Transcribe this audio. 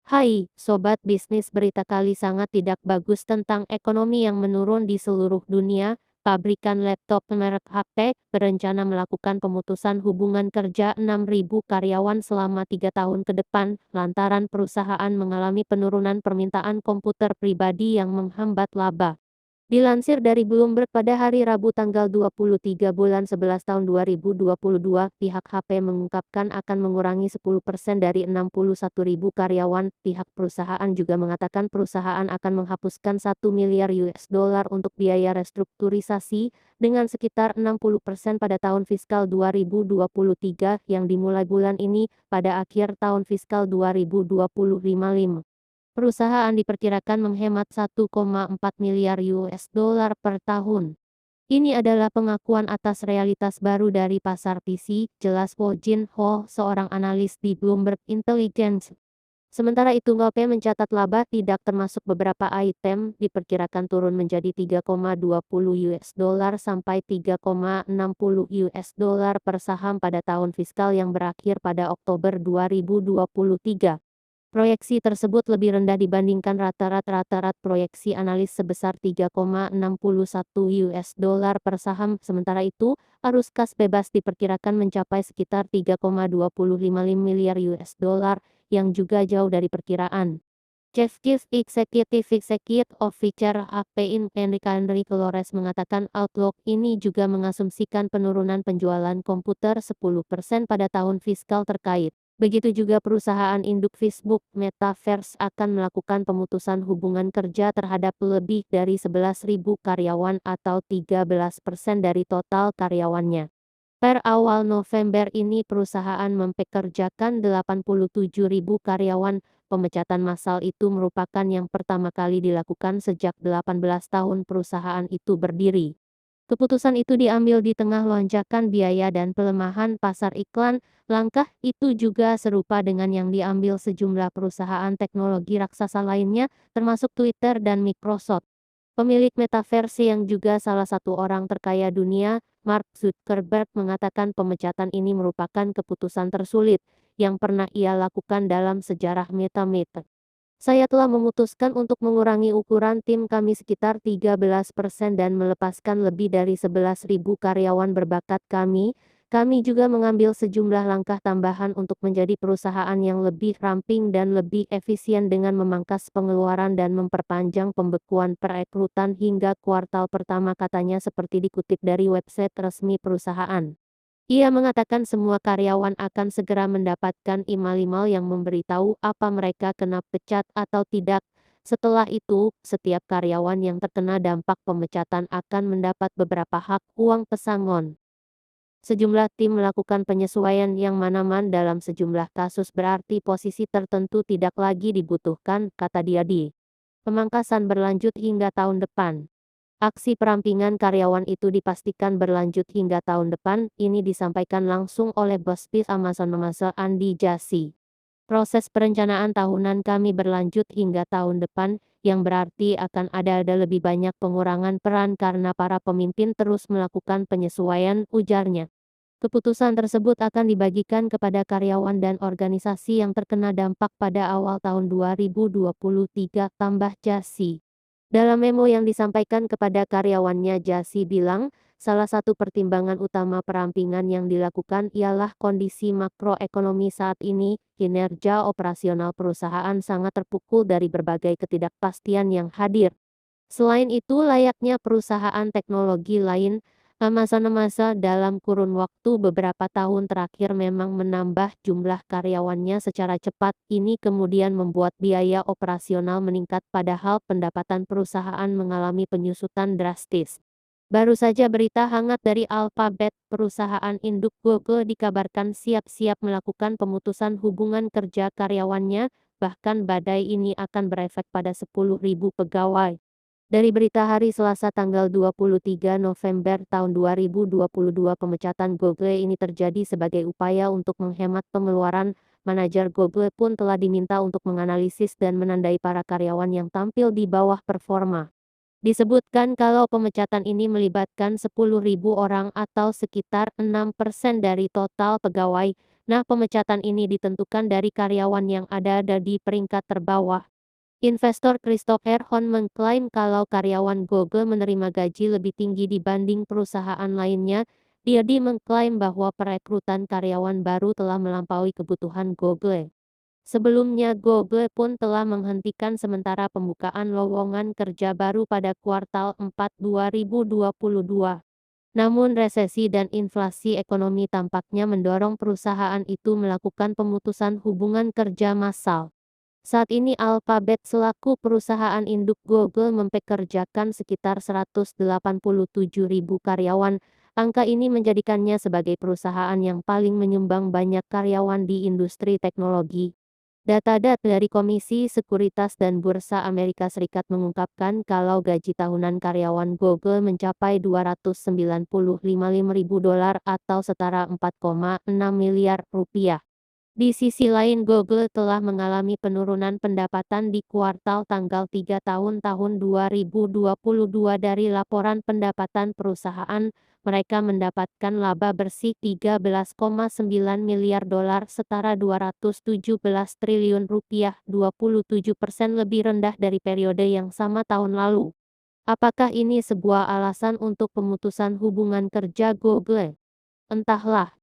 Hai, sobat bisnis, berita kali sangat tidak bagus tentang ekonomi yang menurun di seluruh dunia. Pabrikan laptop merek HP berencana melakukan pemutusan hubungan kerja 6.000 karyawan selama 3 tahun ke depan, lantaran perusahaan mengalami penurunan permintaan komputer pribadi yang menghambat laba. Dilansir dari Bloomberg pada hari Rabu tanggal 23 bulan 11 tahun 2022, pihak HP mengungkapkan akan mengurangi 10% dari 61.000 karyawan. Pihak perusahaan juga mengatakan perusahaan akan menghapuskan 1 miliar US dollar untuk biaya restrukturisasi, dengan sekitar 60% pada tahun fiskal 2023 yang dimulai bulan ini pada akhir tahun fiskal 2025. Perusahaan diperkirakan menghemat 1,4 miliar US dollar per tahun. Ini adalah pengakuan atas realitas baru dari pasar PC, jelas Wo Jin Ho, seorang analis di Bloomberg Intelligence. Sementara itu, GoPay mencatat laba tidak termasuk beberapa item diperkirakan turun menjadi 3,20 US dollar sampai 3,60 US dollar per saham pada tahun fiskal yang berakhir pada Oktober 2023. Proyeksi tersebut lebih rendah dibandingkan rata-rata proyeksi analis sebesar 3,61 US dollar per saham. Sementara itu, arus kas bebas diperkirakan mencapai sekitar 3,255 miliar US dollar, yang juga jauh dari perkiraan. Chief Executive Officer HP Inc. Henry Flores mengatakan outlook ini juga mengasumsikan penurunan penjualan komputer 10% pada tahun fiskal terkait. Begitu juga perusahaan induk Facebook, Metaverse, akan melakukan pemutusan hubungan kerja terhadap lebih dari 11.000 karyawan atau 13% dari total karyawannya. Per awal November ini perusahaan mempekerjakan 87.000 karyawan. Pemecatan massal itu merupakan yang pertama kali dilakukan sejak 18 tahun perusahaan itu berdiri. Keputusan itu diambil di tengah lonjakan biaya dan pelemahan pasar iklan. Langkah itu juga serupa dengan yang diambil sejumlah perusahaan teknologi raksasa lainnya, termasuk Twitter dan Microsoft. Pemilik Metaverse yang juga salah satu orang terkaya dunia, Mark Zuckerberg, mengatakan pemecatan ini merupakan keputusan tersulit yang pernah ia lakukan dalam sejarah Meta. Saya telah memutuskan untuk mengurangi ukuran tim kami sekitar 13% dan melepaskan lebih dari 11.000 karyawan berbakat kami. Kami juga mengambil sejumlah langkah tambahan untuk menjadi perusahaan yang lebih ramping dan lebih efisien dengan memangkas pengeluaran dan memperpanjang pembekuan perekrutan hingga kuartal pertama, katanya, seperti dikutip dari website resmi perusahaan. Ia mengatakan semua karyawan akan segera mendapatkan email yang memberitahu apa mereka kena pecat atau tidak. Setelah itu, setiap karyawan yang terkena dampak pemecatan akan mendapat beberapa hak uang pesangon. Sejumlah tim melakukan penyesuaian yang mana-man dalam sejumlah kasus berarti posisi tertentu tidak lagi dibutuhkan, kata dia. Pemangkasan berlanjut hingga tahun depan. Aksi perampingan karyawan itu dipastikan berlanjut hingga tahun depan. Ini disampaikan langsung oleh bos Amazon Andy Jassy. Proses perencanaan tahunan kami berlanjut hingga tahun depan, yang berarti akan ada lebih banyak pengurangan peran karena para pemimpin terus melakukan penyesuaian, ujarnya. Keputusan tersebut akan dibagikan kepada karyawan dan organisasi yang terkena dampak pada awal tahun 2023, tambah Jassy. Dalam memo yang disampaikan kepada karyawannya, Jassy bilang, salah satu pertimbangan utama perampingan yang dilakukan ialah kondisi makroekonomi saat ini. Kinerja operasional perusahaan sangat terpukul dari berbagai ketidakpastian yang hadir. Selain itu, layaknya perusahaan teknologi lain, Amazon dalam kurun waktu beberapa tahun terakhir memang menambah jumlah karyawannya secara cepat. Ini kemudian membuat biaya operasional meningkat padahal pendapatan perusahaan mengalami penyusutan drastis. Baru saja berita hangat dari Alphabet, perusahaan induk Google, dikabarkan siap-siap melakukan pemutusan hubungan kerja karyawannya, bahkan badai ini akan berefek pada 10.000 pegawai. Dari berita hari Selasa tanggal 23 November tahun 2022, pemecatan Google ini terjadi sebagai upaya untuk menghemat pengeluaran. Manajer Google pun telah diminta untuk menganalisis dan menandai para karyawan yang tampil di bawah performa. Disebutkan kalau pemecatan ini melibatkan 10.000 orang atau sekitar 6% dari total pegawai. Nah, pemecatan ini ditentukan dari karyawan yang ada di peringkat terbawah. Investor Christopher Horn mengklaim kalau karyawan Google menerima gaji lebih tinggi dibanding perusahaan lainnya. Dia mengklaim bahwa perekrutan karyawan baru telah melampaui kebutuhan Google. Sebelumnya, Google pun telah menghentikan sementara pembukaan lowongan kerja baru pada kuartal 4 2022. Namun resesi dan inflasi ekonomi tampaknya mendorong perusahaan itu melakukan pemutusan hubungan kerja massal. Saat ini Alphabet selaku perusahaan induk Google mempekerjakan sekitar 187.000 karyawan. Angka ini menjadikannya sebagai perusahaan yang paling menyumbang banyak karyawan di industri teknologi. Data dari Komisi Sekuritas dan Bursa Amerika Serikat mengungkapkan kalau gaji tahunan karyawan Google mencapai 295.000 dolar atau setara 4,6 miliar rupiah. Di sisi lain, Google telah mengalami penurunan pendapatan di kuartal tanggal 3 tahun 2022 dari laporan pendapatan perusahaan. Mereka mendapatkan laba bersih 13,9 miliar dolar setara 217 triliun rupiah, 27% lebih rendah dari periode yang sama tahun lalu. Apakah ini sebuah alasan untuk pemutusan hubungan kerja Google? Entahlah.